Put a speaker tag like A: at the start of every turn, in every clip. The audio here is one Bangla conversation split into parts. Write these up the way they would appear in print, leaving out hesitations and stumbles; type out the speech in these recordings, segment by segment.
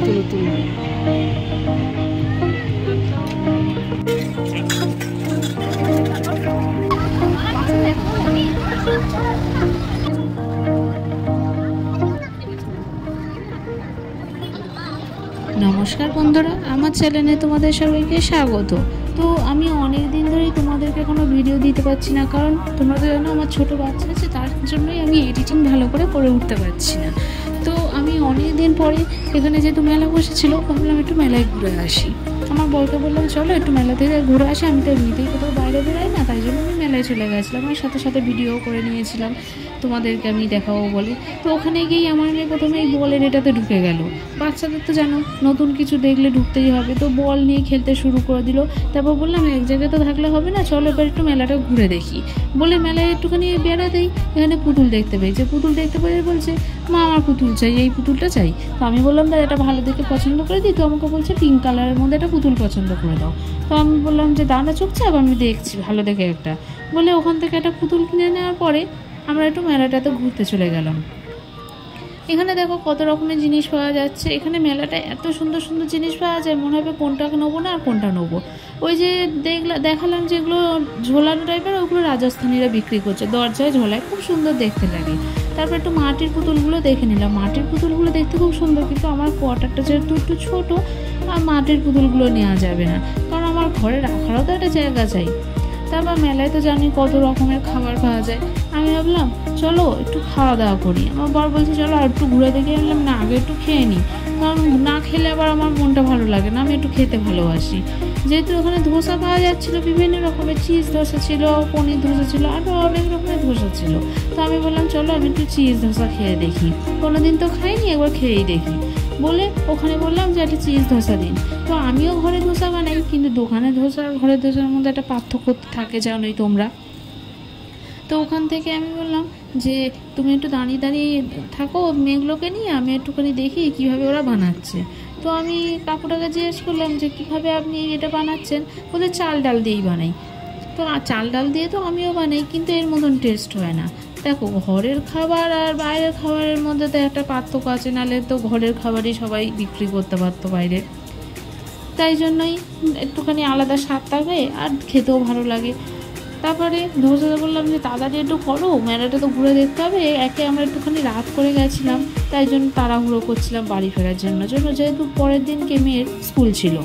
A: নিত্য নতুন। নমস্কার বন্ধুরা, আমার চ্যানেলে তোমাদের সবাইকে স্বাগত। তো আমি অনেক দিন ধরেই তোমাদেরকে কোনো ভিডিও দিতে পারছি না, কারণ তোমরা তো জানো আমার ছোটো বাচ্চা আছে, তার জন্যই আমি এডিটিং ভালো করে উঠতে পারছি না। তো আমি অনেক দিন পরে এখানে যেহেতু মেলা বসেছিল, ভাবলাম একটু মেলায় ঘুরে আসি। আমার বরকে বললাম চলো একটু মেলা থেকে ঘুরে আসি, আমি তো এমনিতেই কোথাও বাইরে বেরোই না, তাই জন্য আমি মেলায় চলে গেছিলাম। আর সাথে সাথে ভিডিও করে নিয়েছিলাম, তোমাদেরকে আমি দেখাবো বলে। তো ওখানে গিয়েই আমার মেয়ে প্রথমে এই বলের এটাতে ঢুকে গেল। বাচ্চাদের তো জানো নতুন কিছু দেখলে ঢুকতেই হবে, তো বল নিয়ে খেলতে শুরু করে দিল। তারপর বললাম এক জায়গায় তো থাকলে হবে না, চলো এবার একটু মেলাটা ঘুরে দেখি বলে মেলায় একটুখানি বেড়াতেই এখানে পুতুল দেখতে পেয়েছে। পুতুল দেখতে পেয়ে বলছে মা আমার পুতুল চাই, এই পুতুলটা চাই। তো আমি বললাম দাদা এটা ভালো দেখে পছন্দ করে দিই। তো আমাকে বলছে পিঙ্ক কালারের মধ্যে একটা পুতুল পছন্দ করে দাও। তো আমি বললাম যে দাঁড়া চুপচাপ, আমি দেখছি ভালো দেখে একটা, বলে ওখান থেকে একটা পুতুল কিনে নেওয়ার পরে আমরা একটু মেলাটাতে ঘুরতে চলে গেলাম। এখানে দেখো কত রকমের জিনিস পাওয়া যাচ্ছে। এখানে মেলাটায় এত সুন্দর সুন্দর জিনিস পাওয়া যায়, মনে হবে কোনটা নেবো না আর কোনটা নেবো। ওই যে দেখালাম যেগুলো ঝোলানো টাইপের, ওগুলো রাজস্থানীরা বিক্রি করছে দরজায় ঝোলায়, খুব সুন্দর দেখতে লাগে। তারপর একটু মাটির পুতুলগুলো দেখে নিলাম। মাটির পুতুলগুলো দেখতে খুব সুন্দর, কিন্তু আমার কোয়ার্টারটা যেহেতু একটু ছোটো, আর মাটির পুতুলগুলো নেওয়া যাবে না, কারণ আমার ঘরে রাখারও তো একটা জায়গা চাই। তারপর মেলায় তো জানি কত রকমের খাবার পাওয়া যায়। আমি ভাবলাম চলো একটু খাওয়া দাওয়া করি। আমার বর বলছে চলো আর একটু ঘুরে দেখে। বললাম না, আগে একটু খেয়ে নিই, কারণ না খেলে আবার আমার মনটা ভালো লাগে না, আমি একটু খেতে ভালোবাসি। যেহেতু ওখানে ধোসা পাওয়া যাচ্ছিলো, বিভিন্ন রকমের চিজ ধোসা ছিল, পনির ধোসা ছিল, আরও অনেক রকমের ধোসা ছিল। তো আমি বললাম চলো আমি একটু চিজ ধোসা খেয়ে দেখি, কোনোদিন তো খাইনি, একবার খেয়েই দেখি বলে ওখানে বললাম যে একটা চিজ ধোসা দিন। তো আমিও ঘরে ধোসা বানাই, কিন্তু দোকানের ধোসা আর ঘরের ধোসার মধ্যে একটা পার্থক্য থাকে, জানোই তোমরা। তো ওখান থেকে আমি বললাম যে তুমি একটু দাঁড়িয়ে দাঁড়িয়ে থাকো মেয়েগুলোকে নিয়ে, আমি একটুখানি দেখি কীভাবে ওরা বানাচ্ছে। তো আমি কাকুটাকে জিজ্ঞেস করলাম যে কীভাবে আপনি এটা বানাচ্ছেন। বলে চাল ডাল দিয়েই বানাই। তো চাল ডাল দিয়ে তো আমিও বানাই, কিন্তু এর মতন টেস্ট হয় না। দেখো ঘরের খাবার আর বাইরের খাবারের মধ্যে তো একটা পার্থক্য আছে, নাহলে তো ঘরের খাবারই সবাই বিক্রি করতে পারতো বাইরে। তাই জন্যই একটুখানি আলাদা স্বাদ থাকে আর খেতেও ভালো লাগে। তারপরে ধোসাটা বললাম যে তাড়াতাড়ি একটু করো, মেলাটা তো ঘুরে দেখতে হবে। একে আমরা একটুখানি রাত করে গেছিলাম, তাই জন্য তাড়াহুড়ো করছিলাম বাড়ি ফেরার জন্য, যেহেতু পরের দিনকে মেয়ের স্কুল ছিল।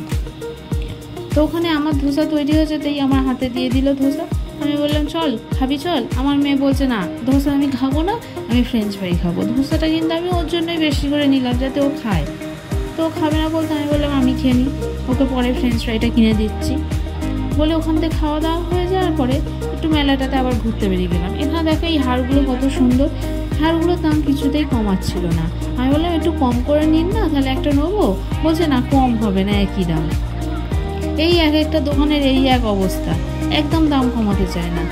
A: তো ওখানে আমার ধোসা তৈরি হয়ে যেতেই আমার হাতে দিয়ে দিল ধোসা। আমি বললাম চল খাবি চল। আমার মেয়ে বলছে না ধোসা আমি খাবো না, আমি ফ্রেঞ্চ ফ্রাই খাবো। ধোসাটা কিন্তু আমি ওর জন্যই বেশি করে নিলাম যাতে ও খায়। তো ও খাবে না বলতে আমি বললাম আমি খেয়ে নিই, ওকে পরে ফ্রেঞ্চ ফ্রাইটা কিনে দিচ্ছি বলে ওখান থেকে খাওয়া দাওয়া হয়ে যাওয়ার পরে একটু মেলাটাতে আবার ঘুরতে বেরিয়ে গেলাম। এখানে দেখো এই হারগুলো কত সুন্দর, হারগুলোর দাম কিছুতেই কমাচ্ছিল না। আমি বললাম একটু কম করে নিন না, তাহলে একটা নেবো। বলছে না কম হবে না, একই দাম। এই এক একটা দোকানের এই এক অবস্থা, একদম দাম কমাতে চায় না,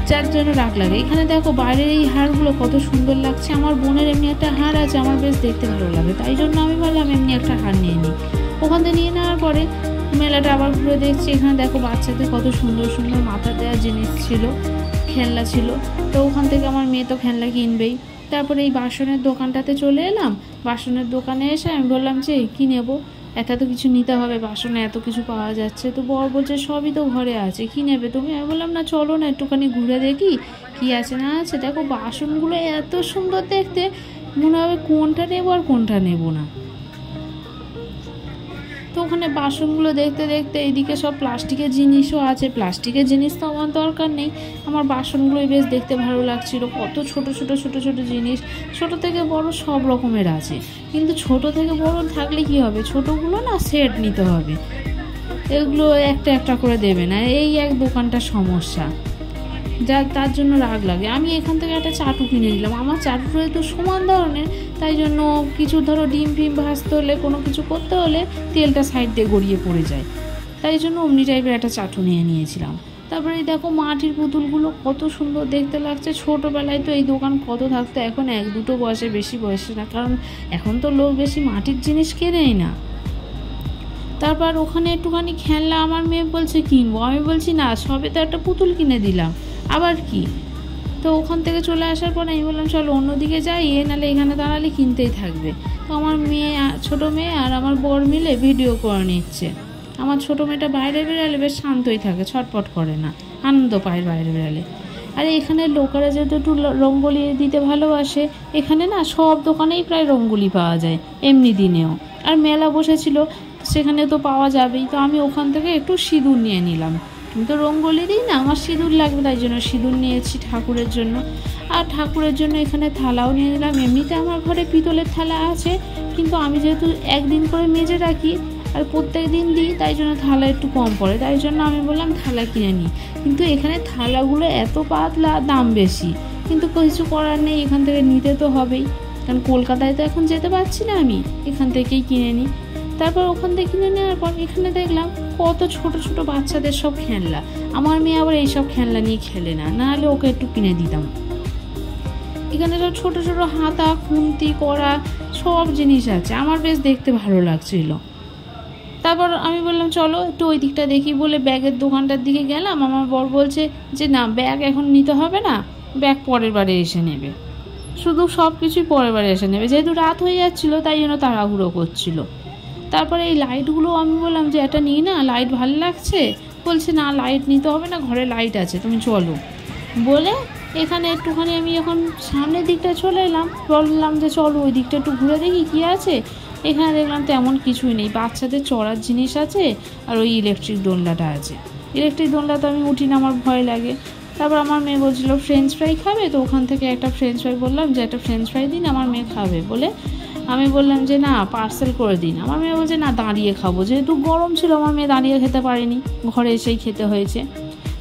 A: যার জন্য রাগ লাগে। এখানে দেখো বাইরের এই হারগুলো কত সুন্দর লাগছে। আমার বোনের এমনি একটা হার আছে, আমার বেশ দেখতে ভালো লাগে, তাই জন্য আমি ভাবলাম এমনি একটা হার নিয়ে নিই। ওখান থেকে নিয়ে নেওয়ার পরে মেলাটা আবার ঘুরে দেখছি। এখানে দেখো বাচ্চাদের কত সুন্দর সুন্দর মাথা দেওয়ার জিনিস ছিল, খেলনা ছিল। তো ওখান থেকে আমার মেয়ে তো খেলনা কিনবেই। তারপরে এই বাসনের দোকানটাতে চলে এলাম। বাসনের দোকানে এসে আমি বললাম যে কী নেবো, একটা তো কিছু নিতে হবে, বাসনে এত কিছু পাওয়া যাচ্ছে। তো বর বলছে সবই তো ঘরে আছে, কী নেবে তুমি? আমি বললাম না চলো না একটুখানি ঘুরে দেখি কী আছে না আছে। দেখো বাসনগুলো এত সুন্দর দেখতে, মনে হবে কোনটা নেবো আর কোনটা নেবো না। তো ওখানে বাসনগুলো দেখতে দেখতে এইদিকে সব প্লাস্টিকের জিনিসও আছে। প্লাস্টিকের জিনিস তো আমার দরকার নেই, আমার বাসনগুলোই বেশ দেখতে ভালো লাগছিল। কত ছোট ছোট ছোট ছোট জিনিস, ছোট থেকে বড় সব রকমের আছে। কিন্তু ছোট থেকে বড় থাকলে কি হবে, ছোটগুলো না সেট নিতে হবে, এগুলো একটা একটা করে দেবে না। এই এক দোকানটার সমস্যা, তার জন্য রাগ লাগে। আমি এখান থেকে একটা চাটু কিনে নিলাম। আমার চাটুটা তো সমান ধরনের, তাই জন্য কিছু ধরো ডিম ফিম ভাজতে হলে, কোনো কিছু করতে হলে তেলটা সাইড দিয়ে গড়িয়ে পড়ে যায়, তাই জন্য অমনি টাইপের একটা চাটু নিয়ে নিয়েছিলাম। তারপরে দেখো মাটির পুতুলগুলো কত সুন্দর দেখতে লাগছে। ছোটোবেলায় তো এই দোকান কত থাকতো, এখন এক দুটো বয়সে, বেশি বয়সে না, কারণ এখন তো লোক বেশি মাটির জিনিস কেনেই না। তারপর ওখানে একটুখানি খেলনা আমার মেয়ে বলছে কিনবো, আমি বলছি না সবে তো একটা পুতুল কিনে দিলাম, আবার কি। তো ওখান থেকে চলে আসার পর আমি বললাম চলো অন্যদিকে যাই, নাহলে এখানে দাঁড়ালে কিনতেই থাকবে। তো আমার ছোটো মেয়ে আর আমার বর মিলে ভিডিও করে নিচ্ছে। আমার ছোটো মেয়েটা বাইরে বেরালে বেশ শান্তই থাকে, ছটপট করে না, আনন্দ পায় বাইরে বেরালে। আর এখানে লোকেরা যেহেতু একটু রঙ্গোলি দিতে ভালোবাসে, এখানে না সব দোকানেই প্রায় রঙ্গোলি পাওয়া যায় এমনি দিনেও। আর মেলা বসেছিল, সেখানে তো পাওয়া যাবেই। তো আমি ওখান থেকে একটু সিঁদুর নিয়ে নিলাম। আমি তো রঙ্গোলি দিই না, আমার সিঁদুর লাগবে, তাই জন্য সিঁদুর নিয়েছি ঠাকুরের জন্য। আর ঠাকুরের জন্য এখানে থালাও নিয়ে নিলাম। এমনিতে আমার ঘরে পিতলের থালা আছে, কিন্তু আমি যেহেতু একদিন করে মেজে রাখি আর প্রত্যেক দিন দিই, তাই জন্য থালা একটু কম পড়ে, তাই জন্য আমি বললাম থালা কিনে নিই। কিন্তু এখানে থালাগুলো এত পাতলা, দাম বেশি, কিন্তু কিছু করার নেই, এখান থেকে নিতে তো হবেই, কারণ কলকাতায় তো এখন যেতে পারছি না, আমি এখান থেকেই কিনে নিই। তারপর ওখান থেকে কিনে নেওয়ার পর এখানে দেখলাম কত ছোট ছোট বাচ্চাদের সব খেলনা। আমার মেয়ে আবার এইসব খেলনা নিয়ে খেলে না, নাহলে ওকে একটু কিনে দিতাম। এখানে সব ছোট ছোট হাতা, খুন্তি, কড়া সব জিনিস আছে, আমার বেশ দেখতে ভালো লাগছিল। তারপর আমি বললাম চলো একটু ওই দিকটা দেখি বলে ব্যাগের দোকানটার দিকে গেলাম। আমার বর বলছে যে না, ব্যাগ এখন নিতে হবে না, ব্যাগ পরের বারে এসে নেবে, শুধু সব কিছুই পরের বারে এসে নেবে, যেহেতু রাত হয়ে যাচ্ছিলো তাই জন্য তাড়াহুড়ো করছিল। তারপরে এই লাইটগুলো আমি বললাম যে এটা নিই না, লাইট ভালো লাগছে। বলছে না, লাইট নিতে হবে না, ঘরে লাইট আছে, তুমি চলো বলে এখানে একটুখানি আমি যখন সামনের দিকটা চলে এলাম, বললাম যে চলো ওই দিকটা একটু ঘুরে দেখি কী আছে। এখানে দেখলাম তেমন কিছুই নেই, বাচ্চাদের চড়ার জিনিস আছে আর ওই ইলেকট্রিক দোলনাটা আছে। ইলেকট্রিক দোলনা তো আমি উঠি না, আমার ভয় লাগে। তারপর আমার মেয়ে বলছিল ফ্রেঞ্চ ফ্রাই খাবে, তো ওখান থেকে একটা ফ্রেঞ্চ ফ্রাই বললাম যে একটা ফ্রেঞ্চ ফ্রাই দিন, আমার মেয়ে খাবে বলে আমি বললাম যে না, পার্সেল করে দিন। আমার মেয়ে বলছে না, দাঁড়িয়ে খাবো, যেহেতু গরম ছিল আমার মেয়ে দাঁড়িয়ে খেতে পারেনি, ঘরে এসেই খেতে হয়েছে।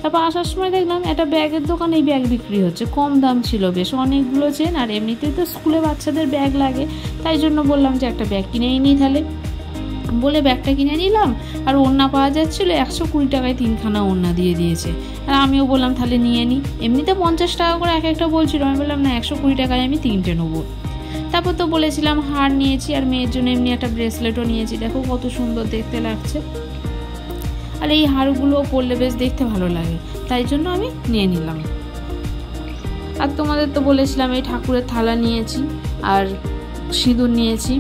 A: তারপর আসার সময় দেখলাম একটা ব্যাগের দোকানে এই ব্যাগ বিক্রি হচ্ছে, কম দাম ছিল বেশ, অনেকগুলো চেন, আর এমনিতেই তো স্কুলে বাচ্চাদের ব্যাগ লাগে, তাই জন্য বললাম যে একটা ব্যাগ কিনেই নিই তাহলে বলে ব্যাগটা কিনে নিলাম। আর ওড়না পাওয়া যাচ্ছিলো 120 টাকায় 3খানা ওড়না দিয়ে দিয়েছে। আর আমিও বললাম তাহলে নিয়ে নিই, এমনিতে 50 টাকা করে এক একটা বলছিল, আমি বললাম না, 120 টাকায় আমি 3টে নেবো। তারপর তো বলেছিলাম হার নিয়েছি, আর মেয়ের জন্য এমনি একটা ব্রেসলেটও নিয়েছি, দেখো কত সুন্দর দেখতে লাগছে। আর এই হারগুলো পরলে বেশ দেখতে ভালো লাগে, তাই জন্য আমি নিয়ে নিলাম। আর তোমাদের তো বলেছিলাম এই ঠাকুরের থালা নিয়েছি আর সিঁদুর নিয়েছি।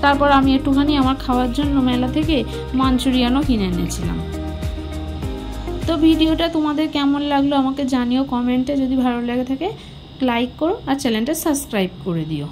A: তারপর আমি একটুখানি আমার খাওয়ার জন্য মেলা থেকে মাঞ্চুরিয়ানও কিনে এনেছিলাম। তো ভিডিওটা তোমাদের কেমন লাগলো আমাকে জানিও কমেন্টে, যদি ভালো লাগে থাকে লাইক করো আর চ্যানেলটা সাবস্ক্রাইব করে দিও।